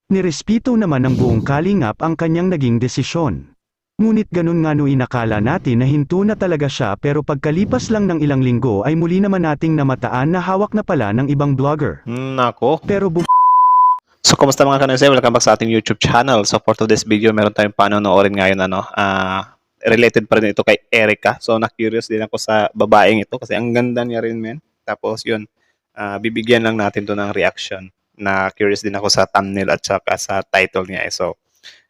Nirespeto naman ng buong kalingap ang kanyang naging desisyon. Ngunit ganun nga no inakala natin na hinto na talaga siya pero pagkalipas lang ng ilang linggo ay muli naman nating namataan na hawak na pala ng ibang vlogger. Nako. Pero So, kumusta mga kanose? Welcome back sa ating YouTube channel. So, for today's video, meron tayong panonoorin ngayon, related pa rin ito kay Erica. So, na-curious din ako sa babaeng ito kasi ang ganda niya rin, men. Tapos, yun, bibigyan lang natin to ng reaction. Na-curious din ako sa thumbnail at saka sa title niya. So,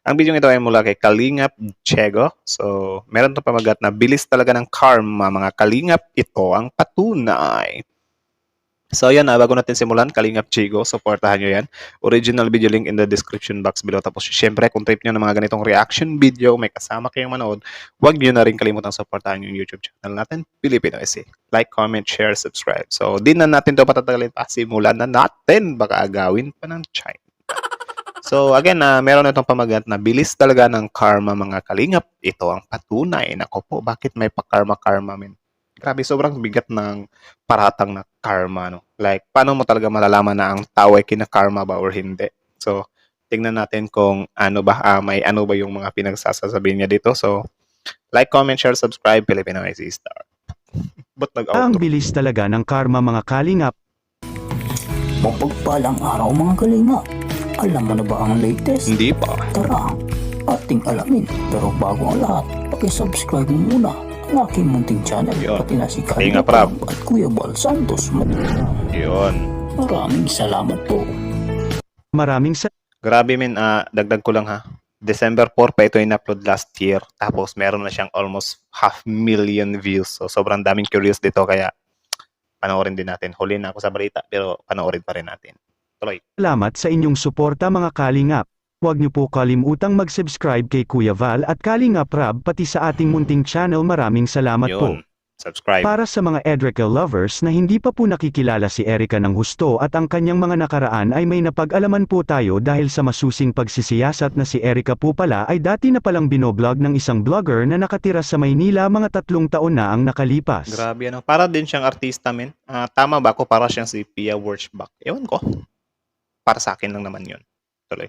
ang video ito ay mula kay Kalingap Chego. So, meron to pamagat na bilis talaga ng karma, mga Kalingap. Ito ang patunay. So yan, bago natin simulan, Kalingap Chigo, supportahan nyo yan. Original video link in the description box below. Tapos syempre, kung trip nyo ng mga ganitong reaction video, may kasama kayong manood, huwag nyo na rin kalimutang supportahan yung YouTube channel natin, Pilipino SE. Like, comment, share, subscribe. So, di na natin ito patatagalin pa. Simulan na natin. Baka agawin pa ng China. So again, meron itong pamagat na bilis talaga ng karma, mga Kalingap. Ito ang patunay. Nako po, bakit may pa-karma-karma, min? Grabe, sobrang bigat ng paratang na karma, no? Like, paano mo talaga malalaman na ang tao ay kina-karma ba or hindi? So, tingnan natin kung ano ba, may ano ba yung mga pinagsasasabihin niya dito. So, like, comment, share, subscribe, Filipino IC Star. Ba't ang nag-outro? bilis talaga ng karma mga kalingap. Mapagpalang araw mga kalinga. Alam mo na ba ang latest? Hindi pa. Tara, ating alamin. Pero bago ang lahat, paki-subscribe mo muna ang aking munting channel. Yun. Pati na si Kalinga Kalingap Prab. at Kuya Bal Santos. Yun. Maraming salamat po. Maraming Grabe, min. Dagdag ko lang, ha. December 4 pa ito in-upload last year. Tapos meron na siyang almost 500,000 views. So sobrang daming curious dito. Kaya panoorin din natin. Huli na ako sa balita pero panoorin pa rin natin. Tuloy. salamat sa inyong suporta mga kalingap. Huwag niyo po kalimutang mag-subscribe kay Kuya Val at Kalingap Rab pati sa ating munting channel. Maraming salamat po. Yun. Subscribe. Para sa mga Edrica lovers na hindi pa po nakikilala si Erica ng husto at ang kanyang mga nakaraan ay may napag-alaman po tayo dahil sa masusing pagsisiyasat na si Erica po pala ay dati na palang binoblog ng isang vlogger na nakatira sa Maynila mga 3 taon na ang nakalipas. Grabe, ano. Para din siyang artista, men. Tama ba ako? Para siyang si Pia Wurtzbach. Ewan ko. Para sa akin lang naman yun. Tuloy.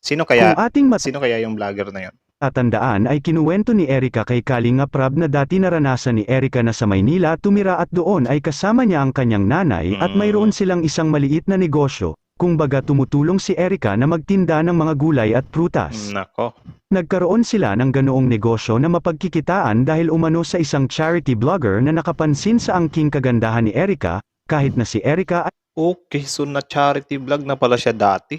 Sino Kung kaya ating yung vlogger na yun? matatandaan ay kinuwento ni Erica kay Kalingap Rab na dati naranasan ni Erica na sa Maynila tumira at doon ay kasama niya ang kanyang nanay at mayroon silang isang maliit na negosyo. Kumbaga tumutulong si Erica na magtinda ng mga gulay at prutas. Nako. Nagkaroon sila ng ganoong negosyo na mapagkikitaan dahil umano sa isang charity blogger na nakapansin sa angking kagandahan ni Erica, kahit na si Erica Okay, so na charity vlog na pala siya dati.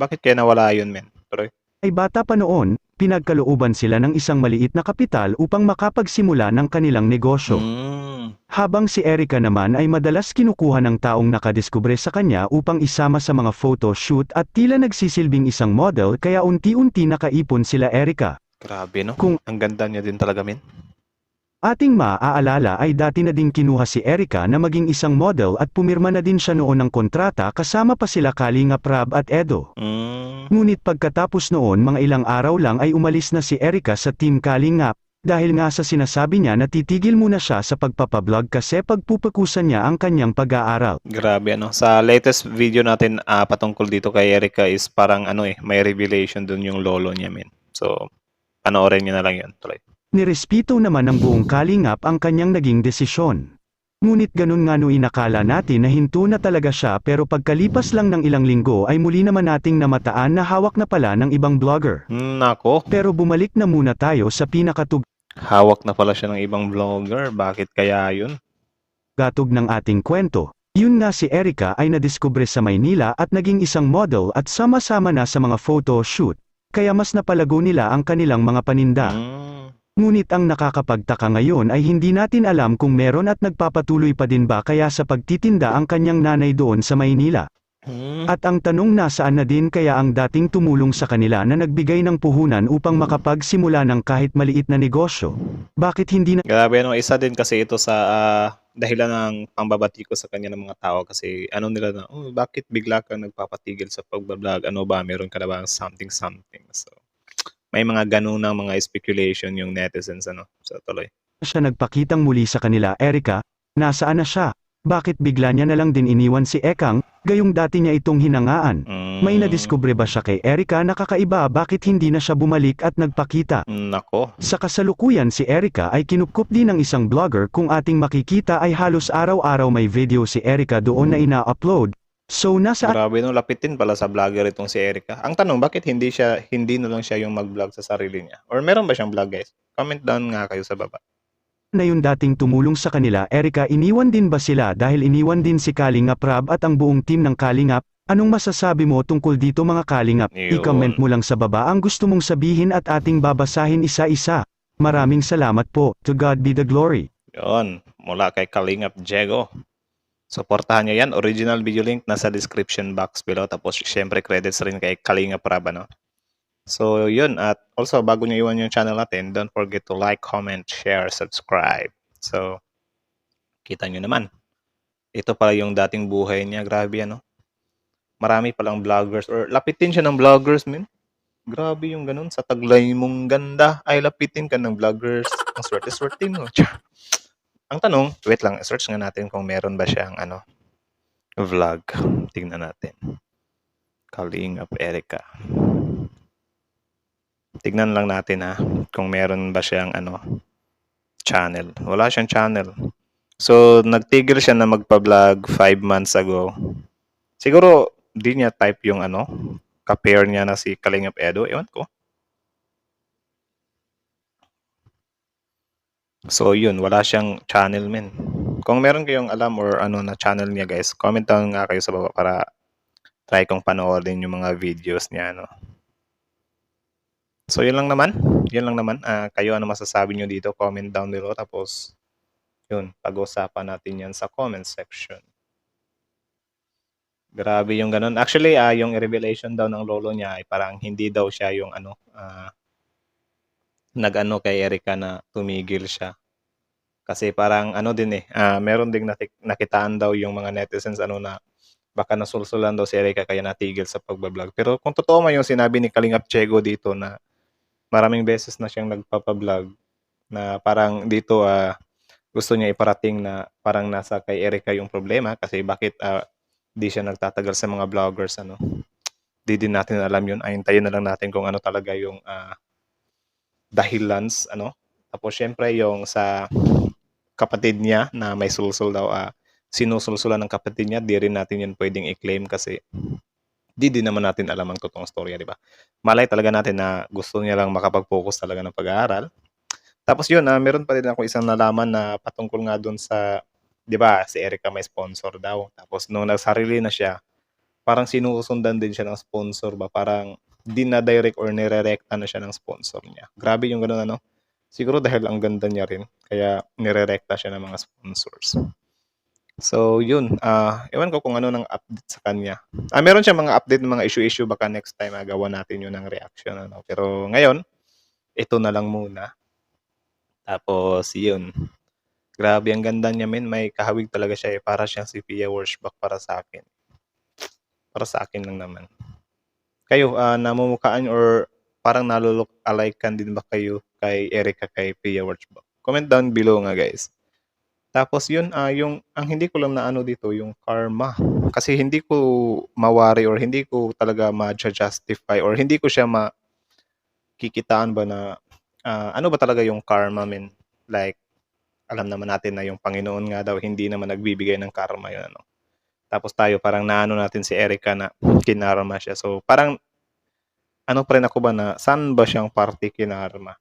Bakit kaya nawala yun, men? Tuloy. ay bata pa noon, pinagkalooban sila ng isang maliit na kapital upang makapagsimula ng kanilang negosyo. Habang si Erica naman ay madalas kinukuha ng taong nakadiskubre sa kanya upang isama sa mga photo shoot at tila nagsisilbing isang model kaya unti-unti nakaipon sila Erica. Grabe, no? Kung ang ganda niya din talaga, men. ating maaalala ay dati na ding kinuha si Erica na maging isang model at pumirma na din siya noon ng kontrata kasama pa sila Kalingap Rab at Edo. Ngunit pagkatapos noon mga ilang araw lang ay umalis na si Erica sa Team Kalingap, dahil nga sa sinasabi niya na titigil muna siya sa pagpapablog kasi pagpupukusan niya ang kanyang pag-aaral. Grabe, ano. Sa latest video natin patungkol dito kay Erica is parang may revelation dun yung lolo niya, men. So, panoorin niyo na lang yun. Tuloy. Nirespeto naman ng buong Kalingap ang kanyang naging desisyon. Ngunit ganun nga no inakala natin na hinto na talaga siya pero pagkalipas lang ng ilang linggo ay muli naman nating namataan na hawak na pala ng ibang vlogger. Nako. Pero bumalik na muna tayo sa Hawak na pala siya ng ibang vlogger. Bakit kaya yun? gatog ng ating kwento. Yun nga si Erica ay nadiskubre sa Maynila at naging isang model at sama-sama na sa mga photo shoot, kaya mas napalago nila ang kanilang mga paninda. Ngunit ang nakakapagtaka ngayon ay hindi natin alam kung meron at nagpapatuloy pa din ba kaya sa pagtitinda ang kanyang nanay doon sa Maynila. At ang tanong nasaan na din kaya ang dating tumulong sa kanila na nagbigay ng puhunan upang makapagsimula ng kahit maliit na negosyo. Bakit hindi na Grabe, no. Isa din kasi ito sa dahilan ng pambabati ko sa kanya ng mga tao kasi nila na, bakit bigla kang nagpapatigil sa pagbablog? Ano ba? Meron ka na ba something? So, may mga ganun ng mga speculation yung netizens, So, tuloy. siya nagpakitang muli sa kanila Erica? Nasaan na siya? Bakit bigla niya na lang din iniwan si Ekang, gayong dati niya itong hinangaan? May Mm, nadiskubre ba siya kay Erika na kakaiba bakit hindi na siya bumalik at nagpakita? nako. Sa kasalukuyan si Erika ay kinupkup din ng isang vlogger kung ating makikita ay halos araw-araw may video si Erika doon na ina-upload. So nasa Grabe no, lapitin pala sa vlogger itong si Erica. Ang tanong, bakit hindi na lang siya yung mag-vlog sa sarili niya? Or meron ba siyang vlog, guys? Comment down nga kayo sa baba. na yung dating tumulong sa kanila Erika iniwan din ba sila dahil iniwan din si Kalingap Rab at ang buong team ng Kalingap? Anong masasabi mo tungkol dito mga Kalingap? Yun. I-comment mo lang sa baba ang gusto mong sabihin at ating babasahin isa-isa. Maraming salamat po. To God be the glory. Yun, mula kay Kalingap Diego. Suportahan nyo yan. Original video link nasa description box below. Tapos syempre credits rin kay Kalingap Rab, ano? So yun, at also bago nyo iwan yung channel natin, don't forget to like, comment, share, subscribe. So, kita nyo naman. Ito pala yung dating buhay niya. Grabe, ano? Marami palang vloggers or lapitin siya ng vloggers, men. Grabe yung ganun. Sa taglay mong ganda ay lapitin ka ng vloggers. Ang swerte-swerte mo. Ang tanong, wait lang, search nga natin kung meron ba siyang vlog. Tingnan natin. Kalingap Erika. Tignan lang natin kung meron ba siyang channel. Wala siyang channel. So, nagtigil siya na magpa-vlog 5 months ago. Siguro, di niya type yung ka-pair niya na si Kalingap Edo. Ewan ko. So, yun. Wala siyang channel, men. Kung meron kayong alam or na channel niya, guys, comment down nga kayo sa baba para try kong panoorin yung mga videos niya, So, yun lang naman. Kayo, ano masasabi nyo dito? Comment down below. Tapos, yun, pag-usapan natin yan sa comment section. Grabe yung ganun. Actually, yung revelation daw ng lolo niya ay parang hindi daw siya yung nag-ano kay Erika na tumigil siya. Kasi parang meron ding nakitaan daw yung mga netizens na baka nasulsulan daw si Erika kaya natigil sa pagbablog. Pero kung totoo man yung sinabi ni Kalingap Diego dito na maraming beses na siyang nagpapablog na parang dito gusto niya iparating na parang nasa kay Erika yung problema kasi bakit di siya nagtatagal sa mga vloggers di din natin alam yun. Hintayin na lang natin kung ano talaga yung dahilans tapos syempre yung sa kapatid niya na may sulsul daw sinusulsulan ng kapatid niya, di rin natin yun pwedeng i-claim kasi di din naman natin alam ang totoong storya, di ba? Malay talaga natin na gusto niya lang makapag-focus talaga ng pag-aaral. Tapos yun, meron pa rin ako isang nalaman na patungkol nga doon sa, di ba, si Erika may sponsor daw. Tapos nung nagsarili na siya, parang sinusundan din siya ng sponsor ba? Parang dinadirect or nire-recta na siya ng sponsor niya. Grabe yung ganun, Siguro dahil ang ganda niya rin, kaya nire-recta siya ng mga sponsors. So, yun. Ewan ko kung ano nang update sa kanya. Meron siya mga update ng mga issue-issue. Baka next time gawa natin yun ng reaction. Pero ngayon, ito na lang muna. Tapos, yun. Grabe, ang ganda niya, men. May kahawig talaga siya. Para siyang si Pia Wurtzbach para sa akin. Para sa akin lang naman. Kayo, namumukhaan or parang nalulok alike kan din ba kayo kay Erika, kay Pia Wurtzbach? Comment down below nga, guys. Tapos yun, yung ang hindi ko lang na dito, yung karma. Kasi hindi ko mawari or hindi ko talaga ma-justify or hindi ko siya makikitaan ba na ano ba talaga yung karma, men. Like, alam naman natin na yung Panginoon nga daw hindi naman nagbibigay ng karma yun, Tapos tayo parang naano natin si Erika na kinarma siya. So parang pa rin ako ba na saan ba siyang party kinarma?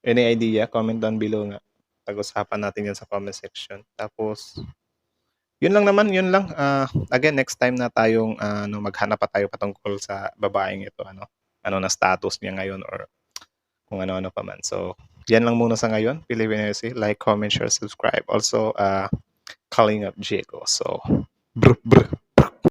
Any idea? Comment down below nga. Pag-usapan natin yan sa comment section. Tapos, yun lang naman, yun lang. Again, next time na tayong maghanap pa tayo patungkol sa babaeng ito. Ano na status niya ngayon or kung ano-ano pa man. So, yan lang muna sa ngayon. Pilipinas, like, comment, share, subscribe. Also, Kalingap Diego. So, brr.